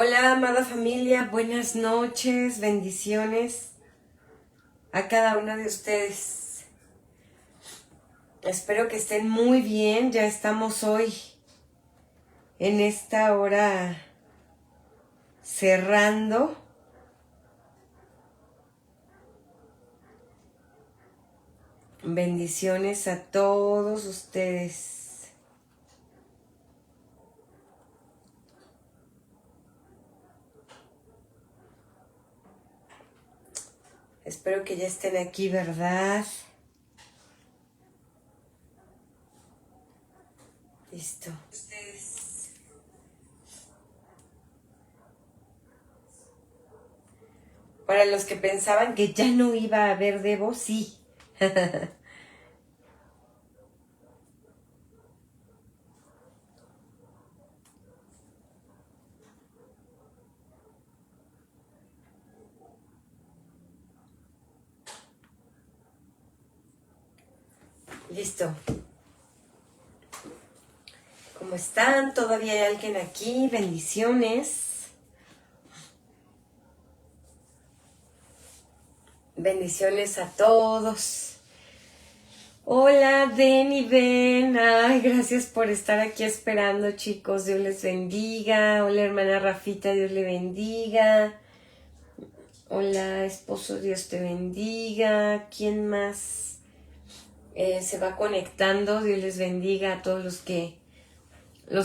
Hola, amada familia, buenas noches, bendiciones a cada uno de ustedes. Espero que estén muy bien, ya estamos hoy en esta hora cerrando. Bendiciones a todos ustedes. Espero que ya estén aquí, ¿verdad? Listo. Para los que pensaban que ya no iba a haber Devo, sí. Listo. ¿Cómo están? ¿Todavía hay alguien aquí? Bendiciones. Bendiciones a todos. Hola, Den y Ben. Ay, gracias por estar aquí esperando, chicos. Dios les bendiga. Hola, hermana Rafita. Dios le bendiga. Hola, esposo. Dios te bendiga. ¿Quién más se va conectando? Dios les bendiga a todos los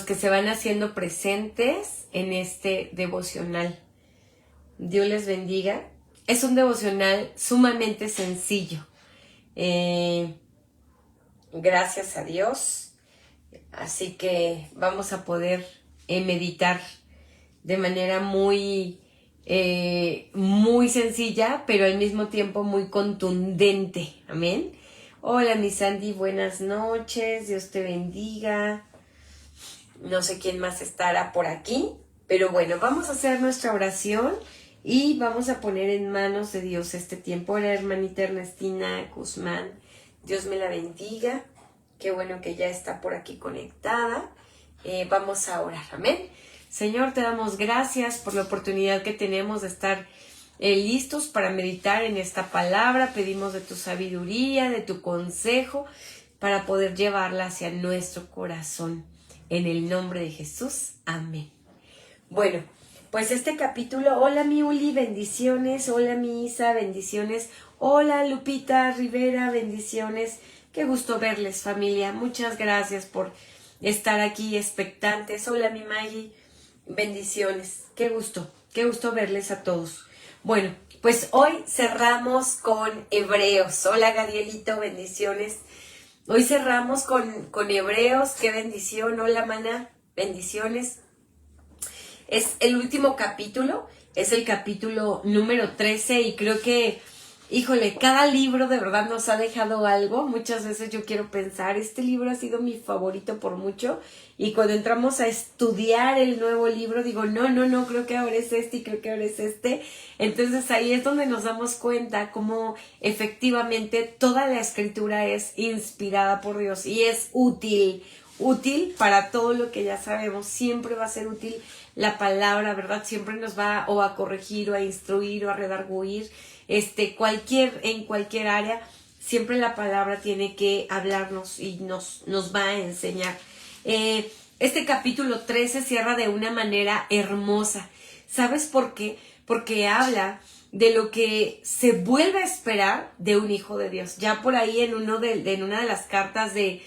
que se van haciendo presentes en este devocional. Dios les bendiga. Es un devocional sumamente sencillo. Gracias a Dios. Así que vamos a poder meditar de manera muy sencilla, pero al mismo tiempo muy contundente. Amén. Hola, mi Sandy, buenas noches. Dios te bendiga. No sé quién más estará por aquí, pero bueno, vamos a hacer nuestra oración y vamos a poner en manos de Dios este tiempo. Hola, hermanita Ernestina Guzmán, Dios me la bendiga. Qué bueno que ya está por aquí conectada. Vamos a orar, amén. Señor, te damos gracias por la oportunidad que tenemos de estar listos para meditar en esta palabra. Pedimos de tu sabiduría, de tu consejo, para poder llevarla hacia nuestro corazón. En el nombre de Jesús, amén. Bueno, pues este capítulo, hola mi Uli, bendiciones, hola mi Isa, bendiciones, hola Lupita Rivera, bendiciones, qué gusto verles familia, muchas gracias por estar aquí expectantes, hola mi Maggie, bendiciones, qué gusto verles a todos. Bueno, pues hoy cerramos con Hebreos, hola Gadielito, bendiciones. Hoy cerramos con Hebreos, qué bendición, hola mana, bendiciones. Es el último capítulo, es el capítulo número 13 y creo que, híjole, cada libro de verdad nos ha dejado algo. Muchas veces yo quiero pensar, este libro ha sido mi favorito por mucho y cuando entramos a estudiar el nuevo libro digo, no, creo que ahora es este y creo que ahora es este. Entonces ahí es donde nos damos cuenta cómo efectivamente toda la escritura es inspirada por Dios y es útil para todo lo que ya sabemos. Siempre va a ser útil la palabra, ¿verdad? Siempre nos va o a corregir o a instruir o a redarguir, en cualquier área, siempre la palabra tiene que hablarnos y nos va a enseñar. Este capítulo 13 cierra de una manera hermosa. ¿Sabes por qué? Porque habla de lo que se vuelve a esperar de un hijo de Dios. Ya por ahí en una de las cartas de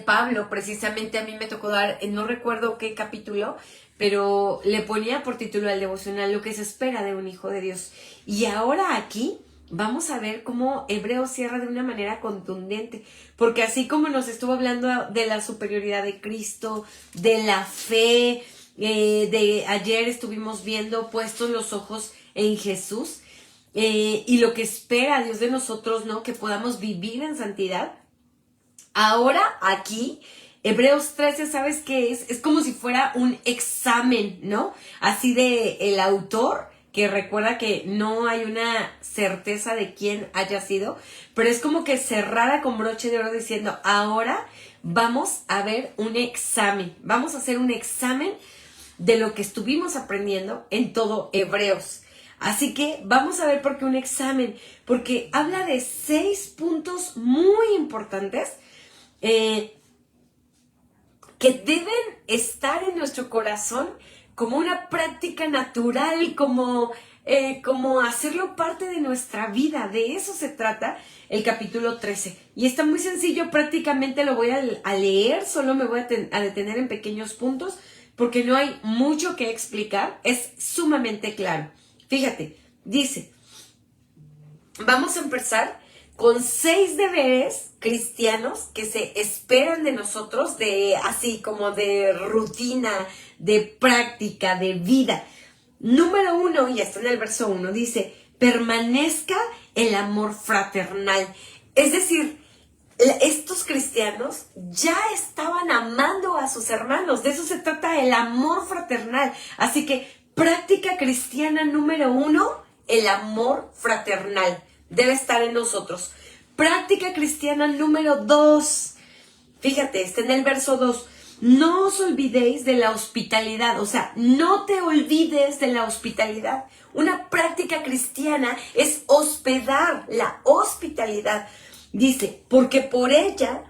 Pablo, precisamente a mí me tocó dar, no recuerdo qué capítulo, pero le ponía por título al devocional lo que se espera de un hijo de Dios. Y ahora aquí vamos a ver cómo Hebreos cierra de una manera contundente, porque así como nos estuvo hablando de la superioridad de Cristo, de la fe, de ayer estuvimos viendo puestos los ojos en Jesús, y lo que espera Dios de nosotros, ¿no? Que podamos vivir en santidad. Ahora aquí, Hebreos 13, ¿sabes qué es? Es como si fuera un examen, ¿no? Así de el autor, que recuerda que no hay una certeza de quién haya sido, pero es como que cerrara con broche de oro diciendo, ahora vamos a ver un examen, vamos a hacer un examen de lo que estuvimos aprendiendo en todo Hebreos. Así que vamos a ver por qué un examen, porque habla de 6 puntos muy importantes que deben estar en nuestro corazón como una práctica natural, como hacerlo parte de nuestra vida. De eso se trata el capítulo 13. Y está muy sencillo, prácticamente lo voy a leer, solo me voy a detener en pequeños puntos, porque no hay mucho que explicar, es sumamente claro. Fíjate, dice, vamos a empezar con 6 deberes cristianos que se esperan de nosotros, así como de rutina, de práctica, de vida. Número 1, y está en el verso 1, dice, permanezca el amor fraternal. Es decir, estos cristianos ya estaban amando a sus hermanos. De eso se trata el amor fraternal. Así que práctica cristiana número 1, el amor fraternal. Debe estar en nosotros. Práctica cristiana número 2. Fíjate, está en el verso 2. No os olvidéis de la hospitalidad. O sea, no te olvides de la hospitalidad. Una práctica cristiana es hospedar, la hospitalidad. Dice, porque por ella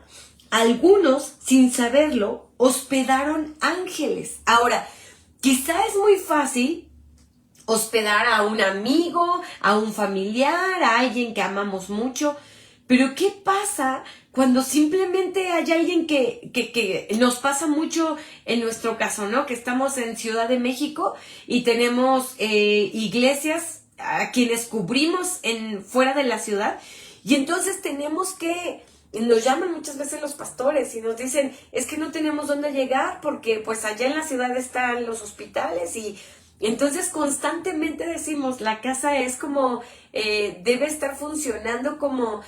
algunos, sin saberlo, hospedaron ángeles. Ahora, quizá es muy fácil hospedar a un amigo, a un familiar, a alguien que amamos mucho, pero ¿qué pasa cuando simplemente hay alguien que nos pasa mucho en nuestro caso, ¿no? Que estamos en Ciudad de México y tenemos iglesias a quienes cubrimos fuera de la ciudad, y entonces nos llaman muchas veces los pastores y nos dicen, es que no tenemos dónde llegar porque pues allá en la ciudad están los hospitales, y entonces constantemente decimos, la casa es como, debe estar funcionando como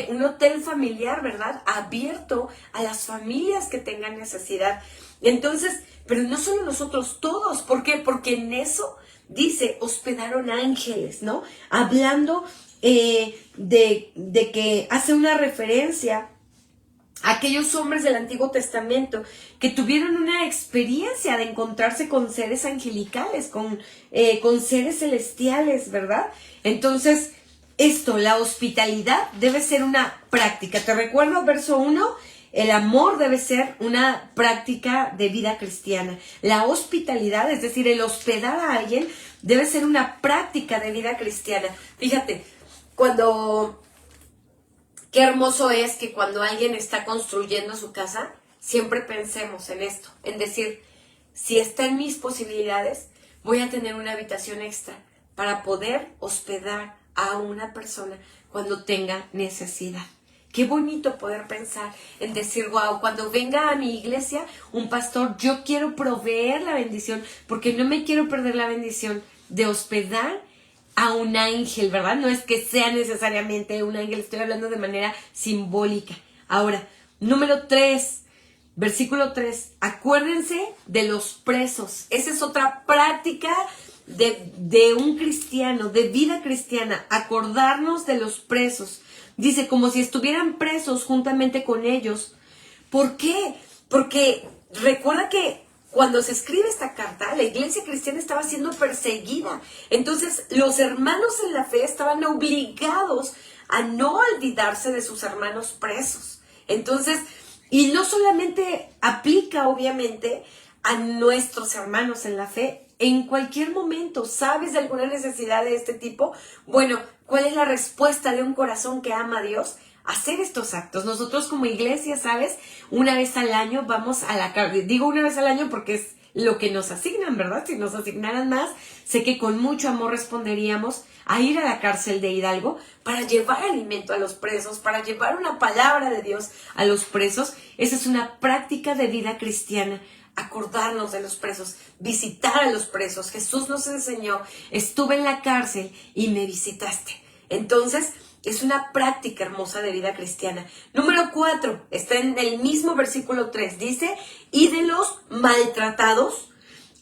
un hotel familiar, ¿verdad? Abierto a las familias que tengan necesidad. Entonces, pero no solo nosotros, todos. ¿Por qué? Porque en eso dice, hospedaron ángeles, ¿no? Hablando de que hace una referencia aquellos hombres del Antiguo Testamento que tuvieron una experiencia de encontrarse con seres angelicales, con seres celestiales, ¿verdad? Entonces, la hospitalidad debe ser una práctica. Te recuerdo, verso 1, el amor debe ser una práctica de vida cristiana. La hospitalidad, es decir, el hospedar a alguien, debe ser una práctica de vida cristiana. Fíjate, qué hermoso es que cuando alguien está construyendo su casa, siempre pensemos en esto, en decir, si está en mis posibilidades, voy a tener una habitación extra para poder hospedar a una persona cuando tenga necesidad. Qué bonito poder pensar en decir, wow, cuando venga a mi iglesia un pastor, yo quiero proveer la bendición, porque no me quiero perder la bendición de hospedar a un ángel, ¿verdad? No es que sea necesariamente un ángel, estoy hablando de manera simbólica. Ahora, número 3, versículo 3, acuérdense de los presos. Esa es otra práctica de un cristiano, de vida cristiana, acordarnos de los presos. Dice, como si estuvieran presos juntamente con ellos. ¿Por qué? Porque recuerda que cuando se escribe esta carta, la iglesia cristiana estaba siendo perseguida. Entonces, los hermanos en la fe estaban obligados a no olvidarse de sus hermanos presos. Entonces, y no solamente aplica, obviamente, a nuestros hermanos en la fe. En cualquier momento, ¿sabes de alguna necesidad de este tipo? Bueno, ¿cuál es la respuesta de un corazón que ama a Dios? Hacer estos actos. Nosotros como iglesia, ¿sabes? Una vez al año vamos a la cárcel. Digo una vez al año porque es lo que nos asignan, ¿verdad? Si nos asignaran más, sé que con mucho amor responderíamos a ir a la cárcel de Hidalgo para llevar alimento a los presos, para llevar una palabra de Dios a los presos. Esa es una práctica de vida cristiana. Acordarnos de los presos, visitar a los presos. Jesús nos enseñó, estuve en la cárcel y me visitaste. Entonces, es una práctica hermosa de vida cristiana. Número 4, está en el mismo versículo 3, dice, y de los maltratados,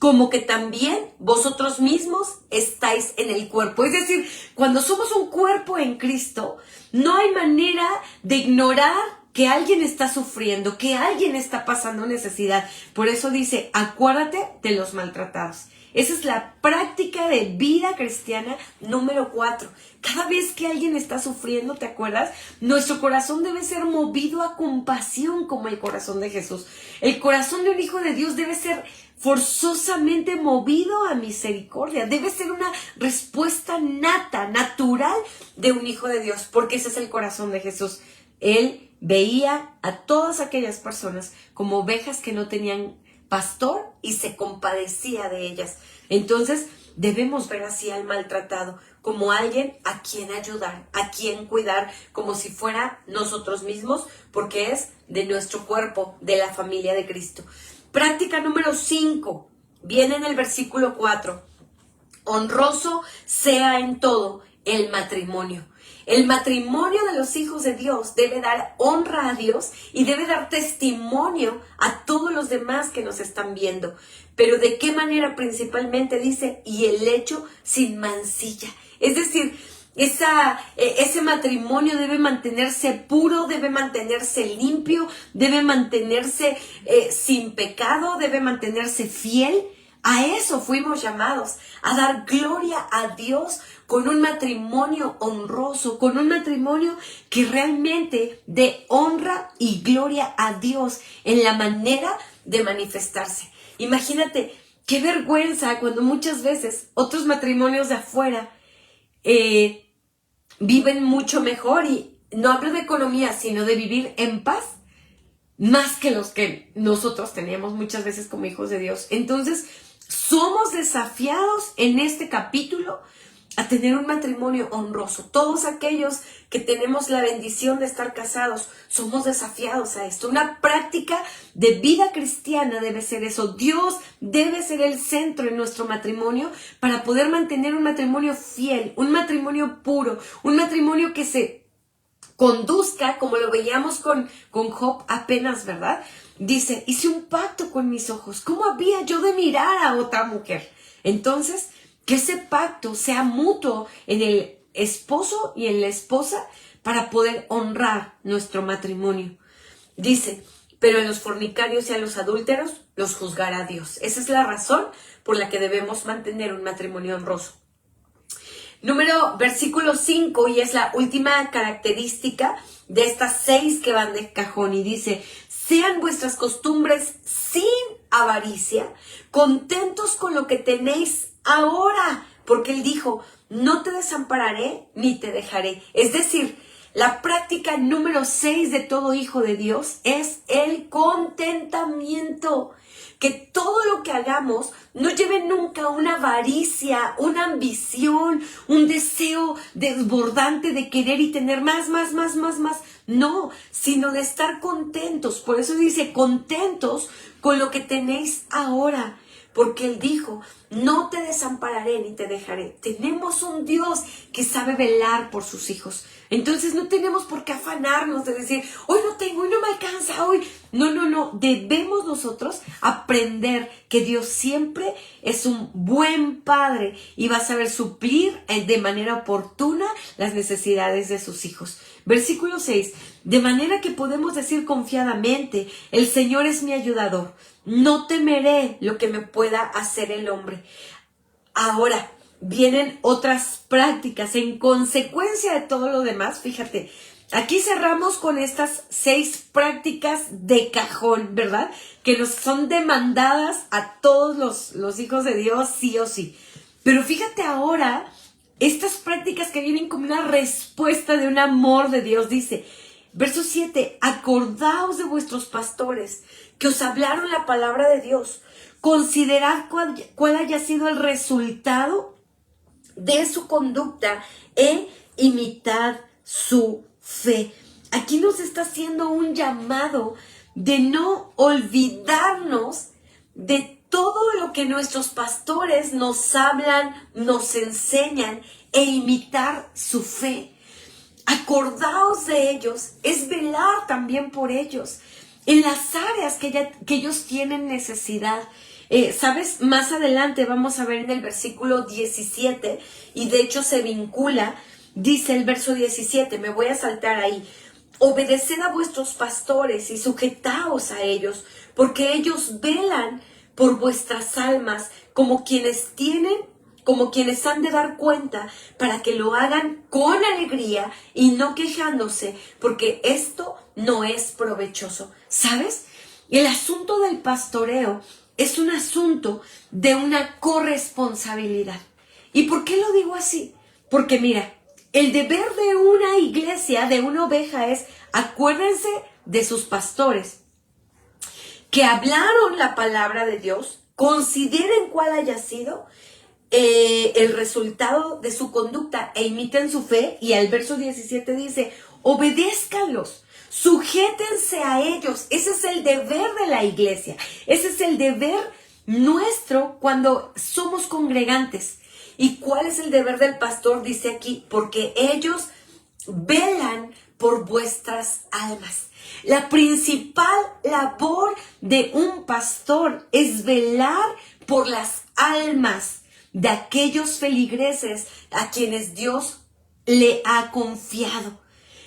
como que también vosotros mismos estáis en el cuerpo. Es decir, cuando somos un cuerpo en Cristo, no hay manera de ignorar que alguien está sufriendo, que alguien está pasando necesidad. Por eso dice, acuérdate de los maltratados. Esa es la práctica de vida cristiana número 4. Cada vez que alguien está sufriendo, ¿te acuerdas? Nuestro corazón debe ser movido a compasión como el corazón de Jesús. El corazón de un hijo de Dios debe ser forzosamente movido a misericordia. Debe ser una respuesta nata, natural de un hijo de Dios, porque ese es el corazón de Jesús. Él veía a todas aquellas personas como ovejas que no tenían pastor y se compadecía de ellas. Entonces debemos ver así al maltratado como alguien a quien ayudar, a quien cuidar, como si fuera nosotros mismos, porque es de nuestro cuerpo, de la familia de Cristo. Práctica número 5 viene en el versículo 4. Honroso sea en todo el matrimonio. El matrimonio de los hijos de Dios debe dar honra a Dios y debe dar testimonio a todos los demás que nos están viendo. Pero ¿de qué manera? Principalmente dice, y el hecho sin mancilla. Es decir, ese matrimonio debe mantenerse puro, debe mantenerse limpio, debe mantenerse sin pecado, debe mantenerse fiel. A eso fuimos llamados, a dar gloria a Dios con un matrimonio honroso, con un matrimonio que realmente dé honra y gloria a Dios en la manera de manifestarse. Imagínate, qué vergüenza cuando muchas veces otros matrimonios de afuera viven mucho mejor, y no hablo de economía, sino de vivir en paz, más que los que nosotros teníamos muchas veces como hijos de Dios. Entonces, somos desafiados en este capítulo a tener un matrimonio honroso. Todos aquellos que tenemos la bendición de estar casados, somos desafiados a esto. Una práctica de vida cristiana debe ser eso. Dios debe ser el centro en nuestro matrimonio para poder mantener un matrimonio fiel, un matrimonio puro, un matrimonio que se conduzca como lo veíamos con Job apenas, ¿verdad? Dice, hice un pacto con mis ojos. ¿Cómo había yo de mirar a otra mujer? Entonces, que ese pacto sea mutuo en el esposo y en la esposa para poder honrar nuestro matrimonio. Dice, pero a los fornicarios y a los adúlteros los juzgará Dios. Esa es la razón por la que debemos mantener un matrimonio honroso. Versículo 5, y es la última característica de estas 6 que van de cajón, y dice, sean vuestras costumbres sin avaricia, contentos con lo que tenéis ahora, porque él dijo, no te desampararé ni te dejaré. Es decir, la práctica número 6 de todo hijo de Dios es el contentamiento. Que todo lo que hagamos no lleve nunca una avaricia, una ambición, un deseo desbordante de querer y tener más. No, sino de estar contentos. Por eso dice, contentos con lo que tenéis ahora. Porque él dijo, no te desampararé ni te dejaré. Tenemos un Dios que sabe velar por sus hijos. Entonces no tenemos por qué afanarnos de decir, hoy no tengo, hoy no me alcanza, hoy. No. Debemos nosotros aprender que Dios siempre es un buen padre y va a saber suplir de manera oportuna las necesidades de sus hijos. Versículo 6. De manera que podemos decir confiadamente, el Señor es mi ayudador. No temeré lo que me pueda hacer el hombre. Ahora vienen otras prácticas en consecuencia de todo lo demás. Fíjate, aquí cerramos con estas 6 prácticas de cajón, ¿verdad? Que nos son demandadas a todos los hijos de Dios, sí o sí. Pero fíjate ahora, estas prácticas que vienen como una respuesta de un amor de Dios, dice, verso 7, acordaos de vuestros pastores que os hablaron la palabra de Dios. Considerad cuál haya sido el resultado de su conducta e imitad su fe. Aquí nos está haciendo un llamado de no olvidarnos de todo lo que nuestros pastores nos hablan, nos enseñan e imitar su fe. Acordaos de ellos, es velar también por ellos en las áreas que ellos tienen necesidad. ¿Sabes? Más adelante vamos a ver en el versículo 17, y de hecho se vincula, dice el verso 17, me voy a saltar ahí. obedeced a vuestros pastores y sujetaos a ellos, porque ellos velan por vuestras almas como quienes han de dar cuenta, para que lo hagan con alegría y no quejándose, porque esto no es provechoso. ¿Sabes? El asunto del pastoreo es un asunto de una corresponsabilidad. ¿Y por qué lo digo así? Porque mira, el deber de una iglesia, de una oveja, es acuérdense de sus pastores que hablaron la palabra de Dios, consideren cuál haya sido el resultado de su conducta e imiten su fe. Y al verso 17 dice, obedézcanlos, sujétense a ellos. Ese es el deber de la iglesia, ese es el deber nuestro cuando somos congregantes. ¿Y cuál es el deber del pastor? Dice aquí, porque ellos velan por vuestras almas. La principal labor de un pastor es velar por las almas de aquellos feligreses a quienes Dios le ha confiado.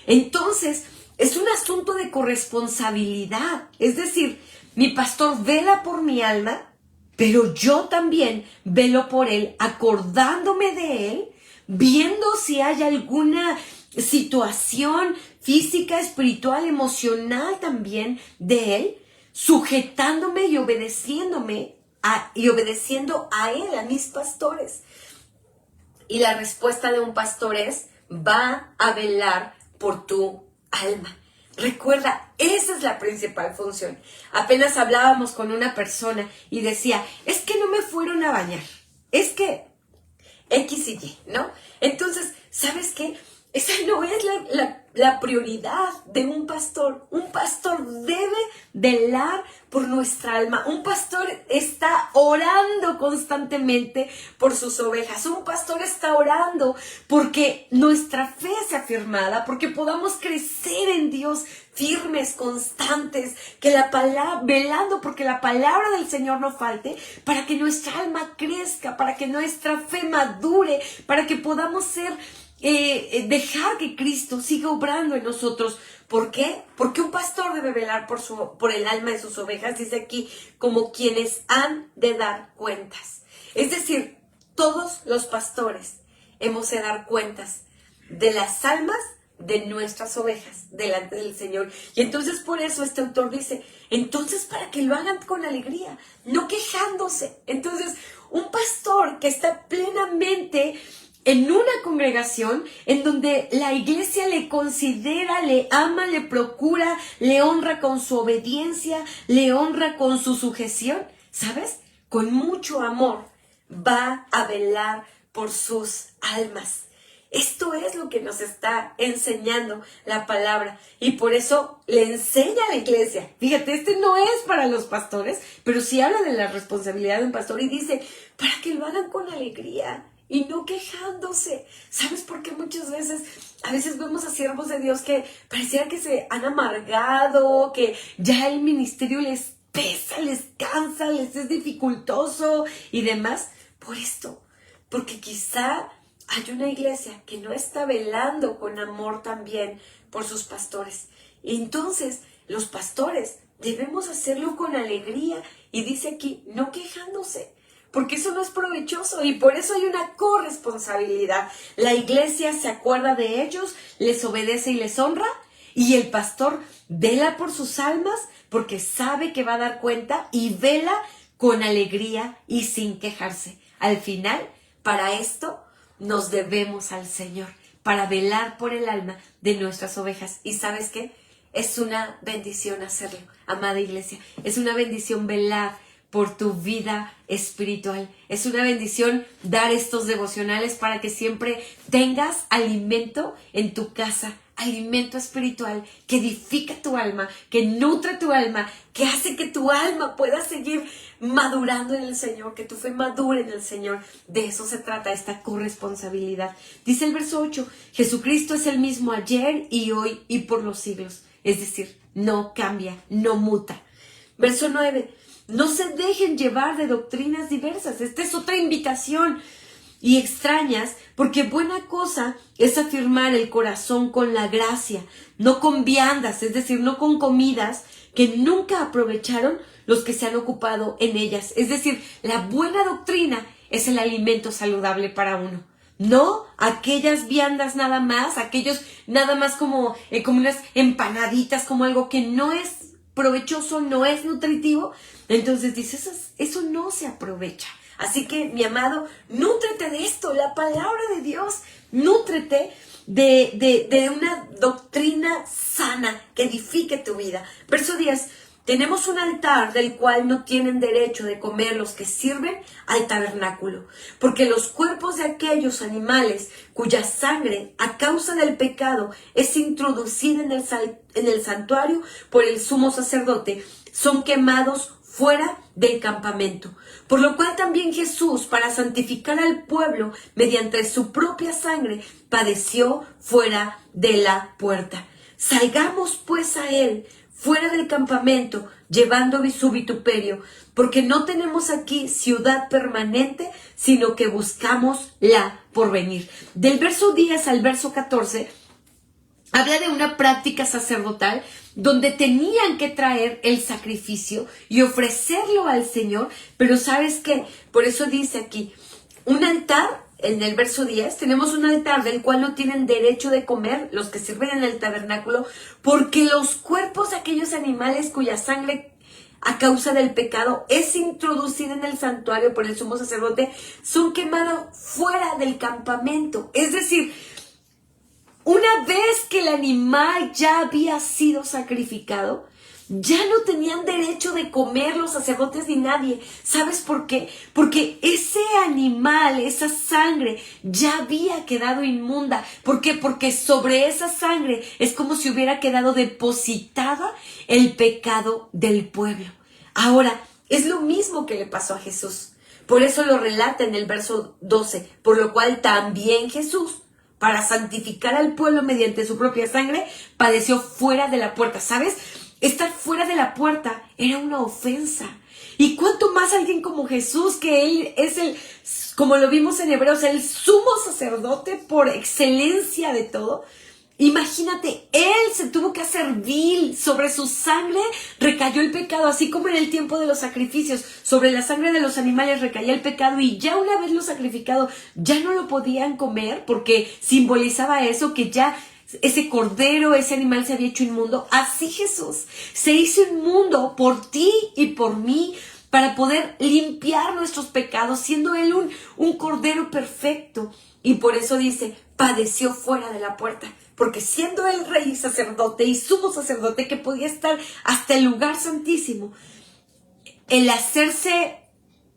Entonces, es un asunto de corresponsabilidad. Es decir, mi pastor vela por mi alma, pero yo también velo por él, acordándome de él, viendo si hay alguna situación física, espiritual, emocional también de él, sujetándome y obedeciendo a él, a mis pastores. Y la respuesta de un pastor es, va a velar por tu alma. Recuerda, esa es la principal función. Apenas hablábamos con una persona y decía, es que no me fueron a bañar, es que X y Y, ¿no? Entonces, ¿sabes qué? Esa no es la prioridad de un pastor. Un pastor debe velar por nuestra alma. Un pastor está orando constantemente por sus ovejas. Un pastor está orando porque nuestra fe sea afirmada, porque podamos crecer en Dios firmes, constantes, velando porque la palabra del Señor no falte, para que nuestra alma crezca, para que nuestra fe madure, para que podamos dejar que Cristo siga obrando en nosotros. ¿Por qué? Porque un pastor debe velar por el alma de sus ovejas, dice aquí, como quienes han de dar cuentas. Es decir, todos los pastores hemos de dar cuentas de las almas de nuestras ovejas delante del Señor. Y entonces por eso este autor dice, entonces para que lo hagan con alegría, no quejándose. Entonces, un pastor que está plenamente en una congregación en donde la iglesia le considera, le ama, le procura, le honra con su obediencia, le honra con su sujeción, ¿sabes? Con mucho amor va a velar por sus almas. Esto es lo que nos está enseñando la palabra y por eso le enseña a la iglesia. Fíjate, este no es para los pastores, pero sí habla de la responsabilidad de un pastor y dice, para que lo hagan con alegría y no quejándose. ¿Sabes por qué a veces vemos a siervos de Dios que pareciera que se han amargado, que ya el ministerio les pesa, les cansa, les es dificultoso y demás? Por esto, porque quizá hay una iglesia que no está velando con amor también por sus pastores. Y entonces los pastores debemos hacerlo con alegría y dice aquí, no quejándose, porque eso no es provechoso y por eso hay una corresponsabilidad. La iglesia se acuerda de ellos, les obedece y les honra, y el pastor vela por sus almas porque sabe que va a dar cuenta y vela con alegría y sin quejarse. Al final, para esto nos debemos al Señor, para velar por el alma de nuestras ovejas. ¿Y sabes qué? Es una bendición hacerlo, amada iglesia. Es una bendición velar por tu vida espiritual. Es una bendición dar estos devocionales para que siempre tengas alimento en tu casa, alimento espiritual que edifica tu alma, que nutre tu alma, que hace que tu alma pueda seguir madurando en el Señor, que tu fe madure en el Señor. De eso se trata esta corresponsabilidad. Dice el verso 8, Jesucristo es el mismo ayer y hoy y por los siglos. Es decir, no cambia, no muta. Verso 9, no se dejen llevar de doctrinas diversas. Esta es otra invitación. y extrañas, porque buena cosa es afirmar el corazón con la gracia, no con viandas, es decir, no con comidas que nunca aprovecharon los que se han ocupado en ellas. Es decir, la buena doctrina es el alimento saludable para uno. No aquellas viandas nada más, aquellos nada más como unas empanaditas, como algo que no es provechoso, no es nutritivo. Entonces dices, eso no se aprovecha. Así que, mi amado, nútrete de esto, la palabra de Dios, nútrete de una doctrina sana que edifique tu vida. Verso 10, tenemos un altar del cual no tienen derecho de comer los que sirven al tabernáculo, porque los cuerpos de aquellos animales cuya sangre a causa del pecado es introducida en el santuario por el sumo sacerdote, son quemados fuera del campamento. Por lo cual también Jesús, para santificar al pueblo mediante su propia sangre, padeció fuera de la puerta. Salgamos pues a él fuera del campamento, llevando su vituperio, porque no tenemos aquí ciudad permanente, sino que buscamos la porvenir. Del verso 10 al verso 14, habla de una práctica sacerdotal donde tenían que traer el sacrificio y ofrecerlo al Señor, pero ¿sabes qué? Por eso dice aquí, un altar, en el verso 10, tenemos un altar del cual no tienen derecho de comer los que sirven en el tabernáculo, porque los cuerpos de aquellos animales cuya sangre a causa del pecado es introducida en el santuario por el sumo sacerdote, son quemados fuera del campamento. Es decir, una vez que el animal ya había sido sacrificado, ya no tenían derecho de comer los sacerdotes ni nadie. ¿Sabes por qué? Porque ese animal, esa sangre, ya había quedado inmunda. ¿Por qué? Porque sobre esa sangre es como si hubiera quedado depositada el pecado del pueblo. Ahora, es lo mismo que le pasó a Jesús. Por eso lo relata en el verso 12. Por lo cual también Jesús, para santificar al pueblo mediante su propia sangre, padeció fuera de la puerta. ¿Sabes? Estar fuera de la puerta era una ofensa. Y cuánto más alguien como Jesús, que Él es como lo vimos en Hebreos, el sumo sacerdote por excelencia de todo. Imagínate, Él se tuvo que hacer vil, sobre su sangre recayó el pecado, así como en el tiempo de los sacrificios, sobre la sangre de los animales recaía el pecado, y ya una vez lo sacrificado, ya no lo podían comer, porque simbolizaba eso, que ya ese cordero, ese animal se había hecho inmundo. Así Jesús se hizo inmundo por ti y por mí, para poder limpiar nuestros pecados, siendo Él un cordero perfecto. Y por eso dice, padeció fuera de la puerta, porque siendo Él rey y sacerdote y sumo sacerdote, que podía estar hasta el lugar santísimo, el hacerse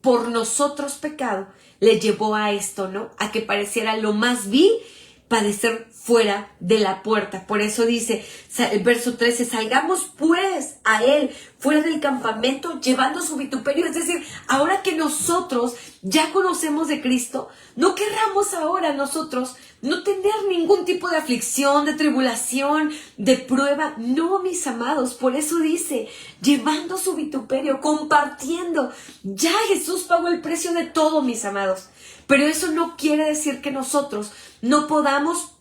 por nosotros pecado le llevó a esto, ¿no? A que pareciera lo más vil padecer fuera de la puerta. Por eso dice el verso 13, salgamos pues a Él fuera del campamento llevando su vituperio. Es decir, ahora que nosotros ya conocemos de Cristo, no querramos ahora nosotros no tener ningún tipo de aflicción, de tribulación, de prueba. No, mis amados, por eso dice, llevando su vituperio, compartiendo. Ya Jesús pagó el precio de todo, mis amados. Pero eso no quiere decir que nosotros no podamos,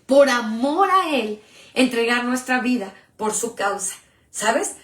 por amor a Él, entregar nuestra vida por su causa. ¿Sabes?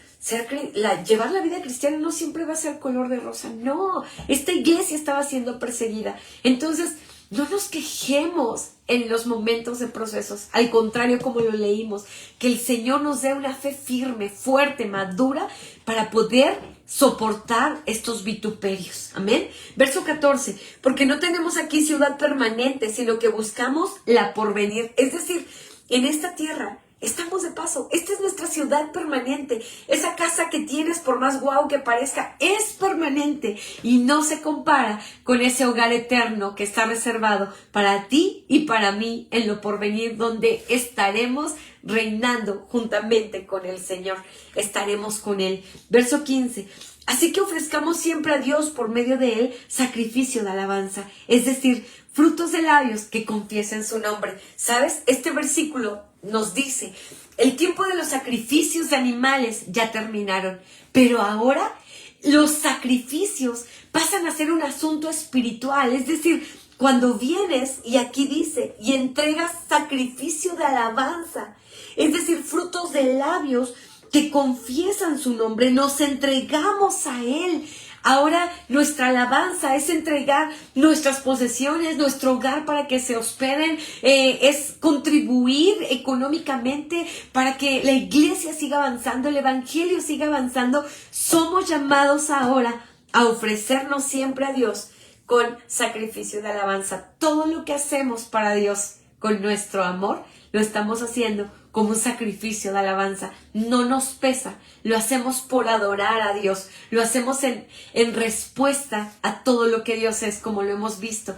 Llevar la vida cristiana no siempre va a ser color de rosa. No, esta iglesia estaba siendo perseguida. Entonces, no nos quejemos en los momentos de procesos. Al contrario, como lo leímos, que el Señor nos dé una fe firme, fuerte, madura, para poder soportar estos vituperios. Amén. Verso 14. Porque no tenemos aquí ciudad permanente, sino que buscamos la porvenir. Es decir, en esta tierra estamos de paso. Esta es nuestra ciudad permanente. Esa casa que tienes, por más guau que parezca, es permanente y no se compara con ese hogar eterno que está reservado para ti y para mí en lo porvenir, donde estaremos reinando juntamente con el Señor. Estaremos con Él. Verso 15. Así que ofrezcamos siempre a Dios por medio de Él sacrificio de alabanza, es decir, frutos de labios que confiesen su nombre. ¿Sabes? Este versículo nos dice, el tiempo de los sacrificios de animales ya terminaron, pero ahora los sacrificios pasan a ser un asunto espiritual, es decir, cuando vienes, y aquí dice, y entregas sacrificio de alabanza, es decir, frutos de labios que confiesan su nombre, nos entregamos a Él. Ahora nuestra alabanza es entregar nuestras posesiones, nuestro hogar para que se hospeden, es contribuir económicamente para que la iglesia siga avanzando, el evangelio siga avanzando. Somos llamados ahora a ofrecernos siempre a Dios con sacrificio de alabanza. Todo lo que hacemos para Dios con nuestro amor, lo estamos haciendo como un sacrificio de alabanza. No nos pesa, lo hacemos por adorar a Dios, lo hacemos en respuesta a todo lo que Dios es, como lo hemos visto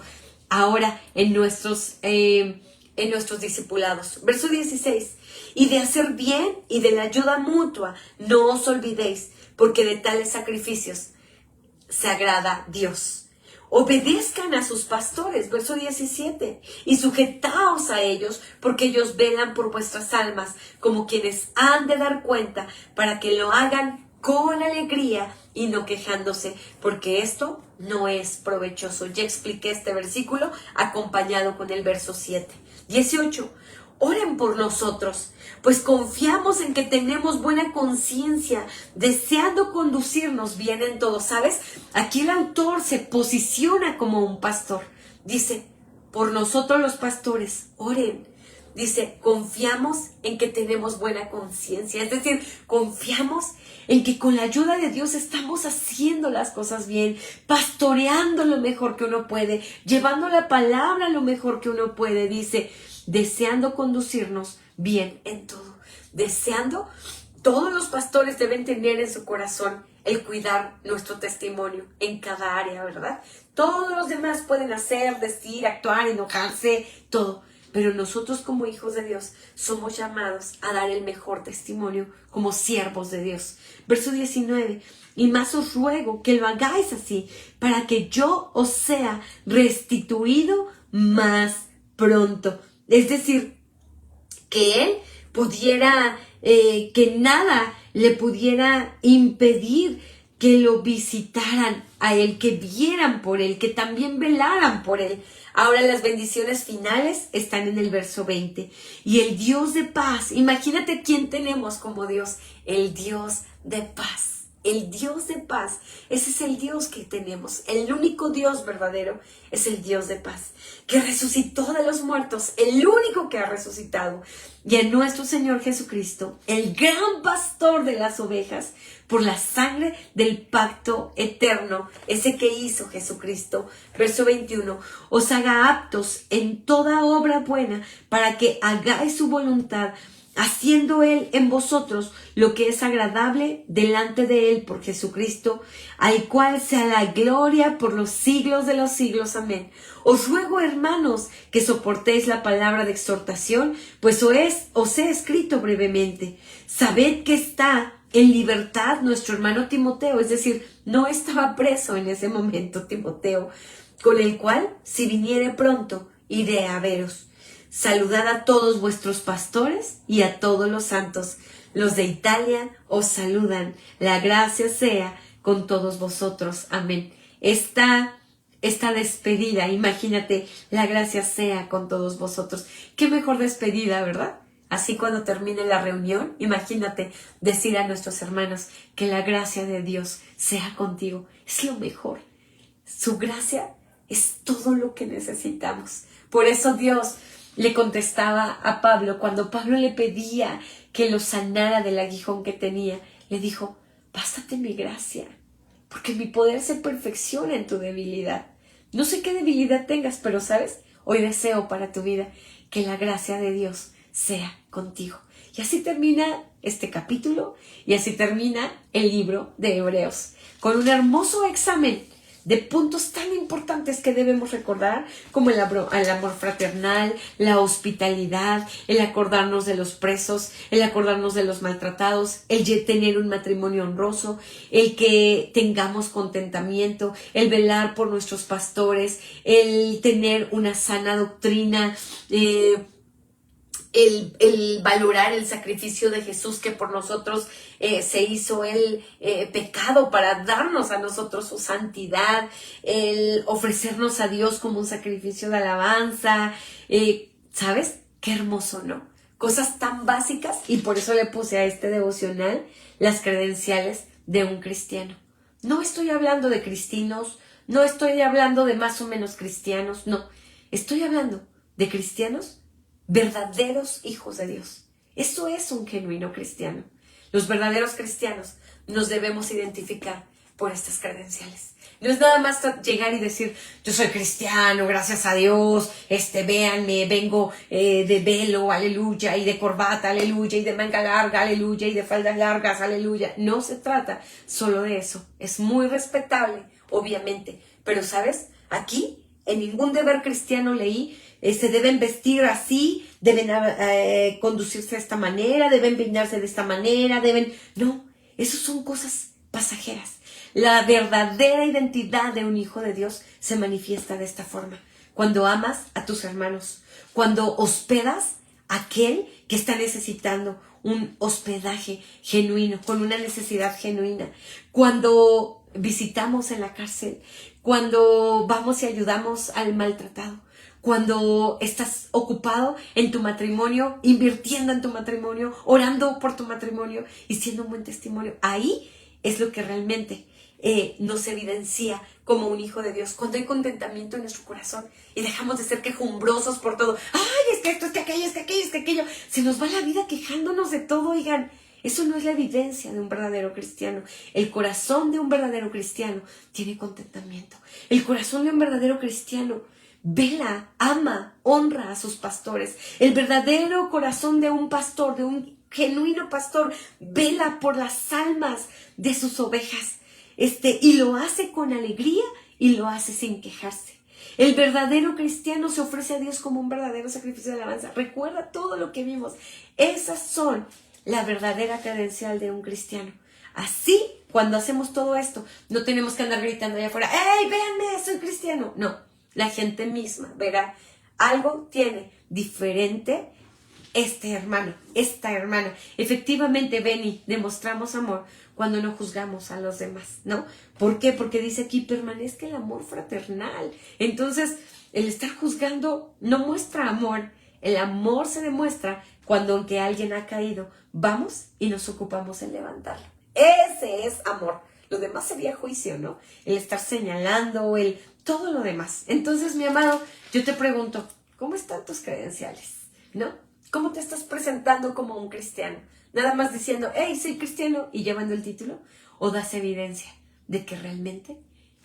ahora en nuestros discipulados. Verso 16, y de hacer bien y de la ayuda mutua, no os olvidéis, porque de tales sacrificios se agrada Dios. Obedezcan a sus pastores, verso 17, y sujetaos a ellos, porque ellos velan por vuestras almas, como quienes han de dar cuenta, para que lo hagan con alegría y no quejándose, porque esto no es provechoso. Ya expliqué este versículo acompañado con el verso 7. 18. Oren por nosotros, pues confiamos en que tenemos buena conciencia, deseando conducirnos bien en todo. ¿Sabes? Aquí el autor se posiciona como un pastor. Dice, por nosotros los pastores, oren. Dice, confiamos en que tenemos buena conciencia. Es decir, confiamos en que con la ayuda de Dios estamos haciendo las cosas bien, pastoreando lo mejor que uno puede, llevando la palabra lo mejor que uno puede. Dice, deseando conducirnos bien en todo. Deseando, todos los pastores deben tener en su corazón el cuidar nuestro testimonio en cada área, ¿verdad? Todos los demás pueden hacer, decir, actuar, enojarse, todo. Pero nosotros como hijos de Dios somos llamados a dar el mejor testimonio como siervos de Dios. Verso 19. Y más os ruego que lo hagáis así, para que yo os sea restituido más pronto. Es decir, que Él pudiera, que nada le pudiera impedir que lo visitaran a Él, que vieran por Él, que también velaran por Él. Ahora las bendiciones finales están en el verso 20. Y el Dios de paz, imagínate quién tenemos como Dios, el Dios de paz. El Dios de paz, ese es el Dios que tenemos. El único Dios verdadero es el Dios de paz, que resucitó de los muertos, el único que ha resucitado. Y a nuestro Señor Jesucristo, el gran pastor de las ovejas, por la sangre del pacto eterno, ese que hizo Jesucristo. Verso 21, os haga aptos en toda obra buena, para que hagáis su voluntad, haciendo Él en vosotros lo que es agradable delante de Él por Jesucristo, al cual sea la gloria por los siglos de los siglos. Amén. Os ruego, hermanos, que soportéis la palabra de exhortación, pues os he escrito brevemente. Sabed que está en libertad nuestro hermano Timoteo, es decir, no estaba preso en ese momento Timoteo, con el cual, si viniere pronto, iré a veros. Saludad a todos vuestros pastores y a todos los santos. Los de Italia os saludan. La gracia sea con todos vosotros. Amén. Esta despedida, imagínate, la gracia sea con todos vosotros. Qué mejor despedida, ¿verdad? Así cuando termine la reunión, imagínate decir a nuestros hermanos que la gracia de Dios sea contigo. Es lo mejor. Su gracia es todo lo que necesitamos. Por eso Dios le contestaba a Pablo, cuando Pablo le pedía que lo sanara del aguijón que tenía, le dijo, bástate mi gracia, porque mi poder se perfecciona en tu debilidad. No sé qué debilidad tengas, pero ¿sabes? Hoy deseo para tu vida que la gracia de Dios sea contigo. Y así termina este capítulo y así termina el libro de Hebreos, con un hermoso examen de puntos tan importantes que debemos recordar, como el amor fraternal, la hospitalidad, el acordarnos de los presos, el acordarnos de los maltratados, el tener un matrimonio honroso, el que tengamos contentamiento, el velar por nuestros pastores, el tener una sana doctrina, el valorar el sacrificio de Jesús que por nosotros se hizo el pecado para darnos a nosotros su santidad, el ofrecernos a Dios como un sacrificio de alabanza, ¿sabes? Qué hermoso, ¿no? Cosas tan básicas, y por eso le puse a este devocional las credenciales de un cristiano. No estoy hablando de cristinos, no estoy hablando de más o menos cristianos, no. Estoy hablando de cristianos verdaderos hijos de Dios. Eso es un genuino cristiano. Los verdaderos cristianos nos debemos identificar por estas credenciales. No es nada más llegar y decir, yo soy cristiano, gracias a Dios, véanme, vengo de velo, aleluya, y de corbata, aleluya, y de manga larga, aleluya, y de faldas largas, aleluya. No se trata solo de eso. Es muy respetable, obviamente. Pero, ¿sabes? Aquí, en ningún deber cristiano leí, se deben vestir así, deben conducirse de esta manera, deben peinarse de esta manera, No, eso son cosas pasajeras. La verdadera identidad de un hijo de Dios se manifiesta de esta forma. Cuando amas a tus hermanos, cuando hospedas a aquel que está necesitando un hospedaje genuino, con una necesidad genuina, cuando visitamos en la cárcel, cuando vamos y ayudamos al maltratado, cuando estás ocupado en tu matrimonio, invirtiendo en tu matrimonio, orando por tu matrimonio y siendo un buen testimonio. Ahí es lo que realmente nos evidencia como un hijo de Dios. Cuando hay contentamiento en nuestro corazón y dejamos de ser quejumbrosos por todo. ¡Ay, es que esto, es que aquello, es que aquello, es que aquello! Se nos va la vida quejándonos de todo, oigan. Eso no es la evidencia de un verdadero cristiano. El corazón de un verdadero cristiano tiene contentamiento. El corazón de un verdadero cristiano vela, ama, honra a sus pastores. El verdadero corazón de un pastor, de un genuino pastor, vela por las almas de sus ovejas. Y lo hace con alegría y lo hace sin quejarse. El verdadero cristiano se ofrece a Dios como un verdadero sacrificio de alabanza. Recuerda todo lo que vimos. Esas son la verdadera credencial de un cristiano. Así, cuando hacemos todo esto, no tenemos que andar gritando allá afuera, ¡Ey, véanme, soy cristiano! No, la gente misma verá, algo tiene diferente este hermano, esta hermana. Efectivamente, Beni, demostramos amor cuando no juzgamos a los demás, ¿no? ¿Por qué? Porque dice aquí, permanezca el amor fraternal. Entonces, el estar juzgando no muestra amor. El amor se demuestra cuando, aunque alguien ha caído, vamos y nos ocupamos en levantarlo. Ese es amor. Lo demás sería juicio, ¿no? El estar señalando, todo lo demás. Entonces, mi amado, yo te pregunto, ¿cómo están tus credenciales? ¿No? ¿Cómo te estás presentando como un cristiano? Nada más diciendo, hey, soy cristiano, y llevando el título, o das evidencia de que realmente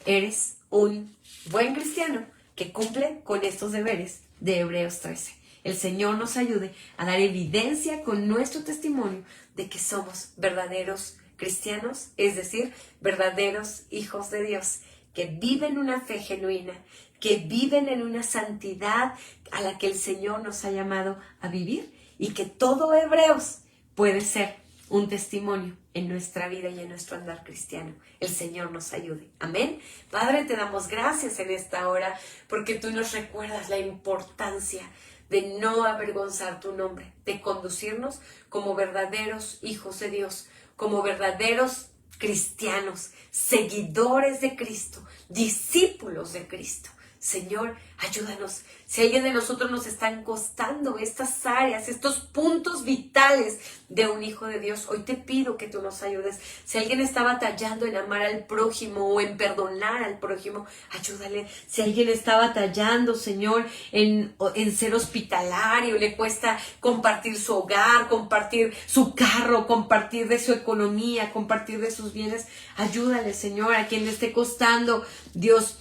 eres un buen cristiano que cumple con estos deberes de Hebreos 13. El Señor nos ayude a dar evidencia con nuestro testimonio de que somos verdaderos cristianos, es decir, verdaderos hijos de Dios, que viven una fe genuina, que viven en una santidad a la que el Señor nos ha llamado a vivir, y que todo Hebreos puede ser un testimonio en nuestra vida y en nuestro andar cristiano. El Señor nos ayude. Amén. Padre, te damos gracias en esta hora porque tú nos recuerdas la importancia de no avergonzar tu nombre, de conducirnos como verdaderos hijos de Dios, como verdaderos cristianos, seguidores de Cristo, discípulos de Cristo. Señor, ayúdanos. Si alguien de nosotros nos están costando estas áreas, estos puntos vitales de un hijo de Dios, hoy te pido que tú nos ayudes. Si alguien está batallando en amar al prójimo o en perdonar al prójimo, ayúdale. Si alguien está batallando, Señor, en ser hospitalario, le cuesta compartir su hogar, compartir su carro, compartir de su economía, compartir de sus bienes, ayúdale, Señor. A quien le esté costando, Dios,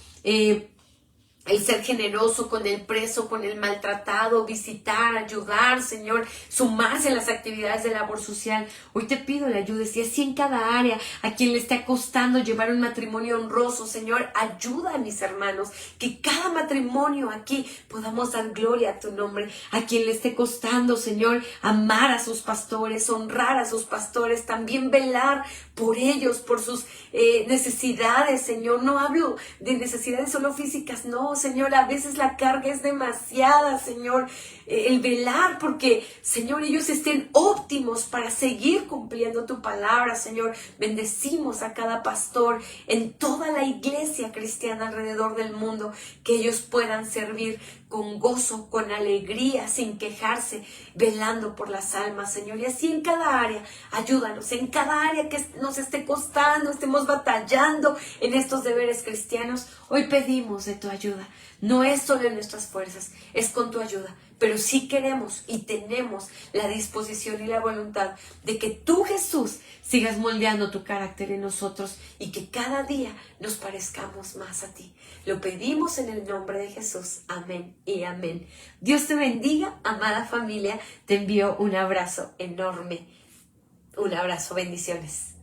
el ser generoso con el preso, con el maltratado, visitar, ayudar, Señor, sumarse a las actividades de labor social. Hoy te pido le ayudes, y así en cada área. A quien le está costando llevar un matrimonio honroso, Señor, ayuda a mis hermanos, que cada matrimonio aquí podamos dar gloria a tu nombre. A quien le esté costando, Señor, amar a sus pastores, honrar a sus pastores, también velar por ellos, por sus necesidades, Señor. No hablo de necesidades solo físicas, no, no, Señor, a veces la carga es demasiada, Señor, el velar porque, Señor, ellos estén óptimos para seguir cumpliendo tu palabra, Señor. Bendecimos a cada pastor en toda la iglesia cristiana alrededor del mundo, que ellos puedan servir con gozo, con alegría, sin quejarse, velando por las almas, Señor. Y así en cada área, ayúdanos, en cada área que nos esté costando, estemos batallando en estos deberes cristianos. Hoy pedimos de tu ayuda. No es solo en nuestras fuerzas, es con tu ayuda. Pero sí queremos y tenemos la disposición y la voluntad de que tú, Jesús, sigas moldeando tu carácter en nosotros y que cada día nos parezcamos más a ti. Lo pedimos en el nombre de Jesús. Amén y amén. Dios te bendiga, amada familia. Te envío un abrazo enorme. Un abrazo, bendiciones.